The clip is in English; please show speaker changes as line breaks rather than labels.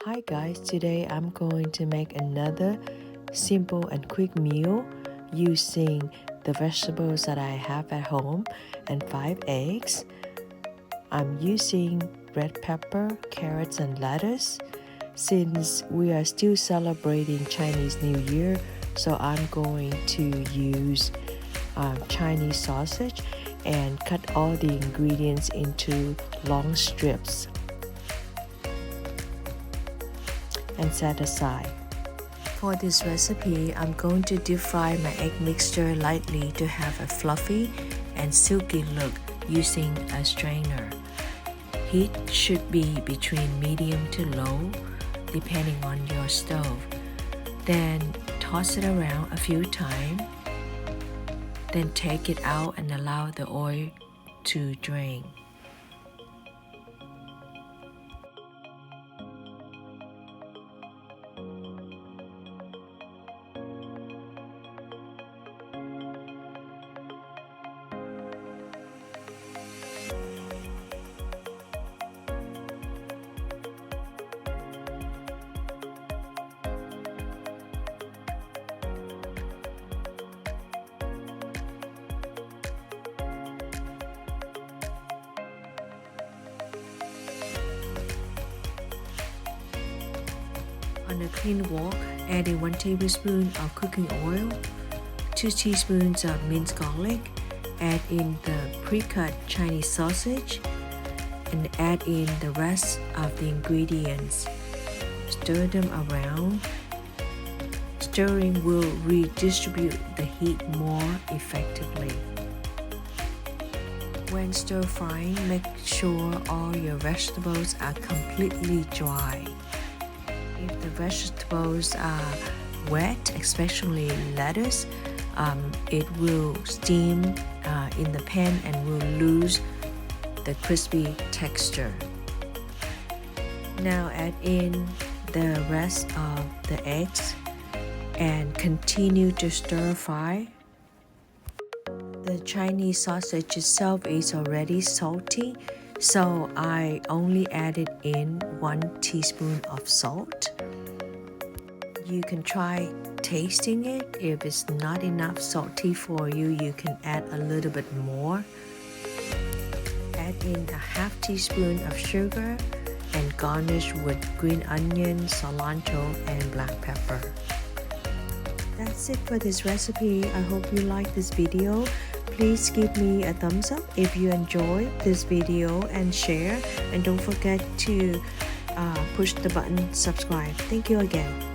Hi guys, today I'm going to make another simple and quick meal using the vegetables that I have at home and 5 eggs. I'm using red pepper, carrots and lettuce. Since we are still celebrating Chinese New Year, so I'm going to use Chinese sausage and cut all the ingredients into long strips and set aside. For this recipe, I'm going to deep fry my egg mixture lightly to have a fluffy and silky look using a strainer. Heat should be between medium to low, depending on your stove. Then toss it around a few times. Then take it out and allow the oil to drain. On a clean wok, add in 1 tablespoon of cooking oil, 2 teaspoons of minced garlic, add in the pre-cut Chinese sausage, and add in the rest of the ingredients. Stir them around. Stirring will redistribute the heat more effectively. When stir frying, make sure all your vegetables are completely dry. If the vegetables are wet, especially lettuce, it will steam in the pan and will lose the crispy texture. Now add in the rest of the eggs and continue to stir fry. The Chinese sausage itself is already salty, so I only added in 1 teaspoon of salt. You can try tasting it. If it's not enough salty for you, you can add a little bit more. Add in a half teaspoon of sugar and garnish with green onion, cilantro, and black pepper. That's it for this recipe. I hope you like this video. Please give me a thumbs up if you enjoyed this video and share, and don't forget to push the button subscribe. Thank you again.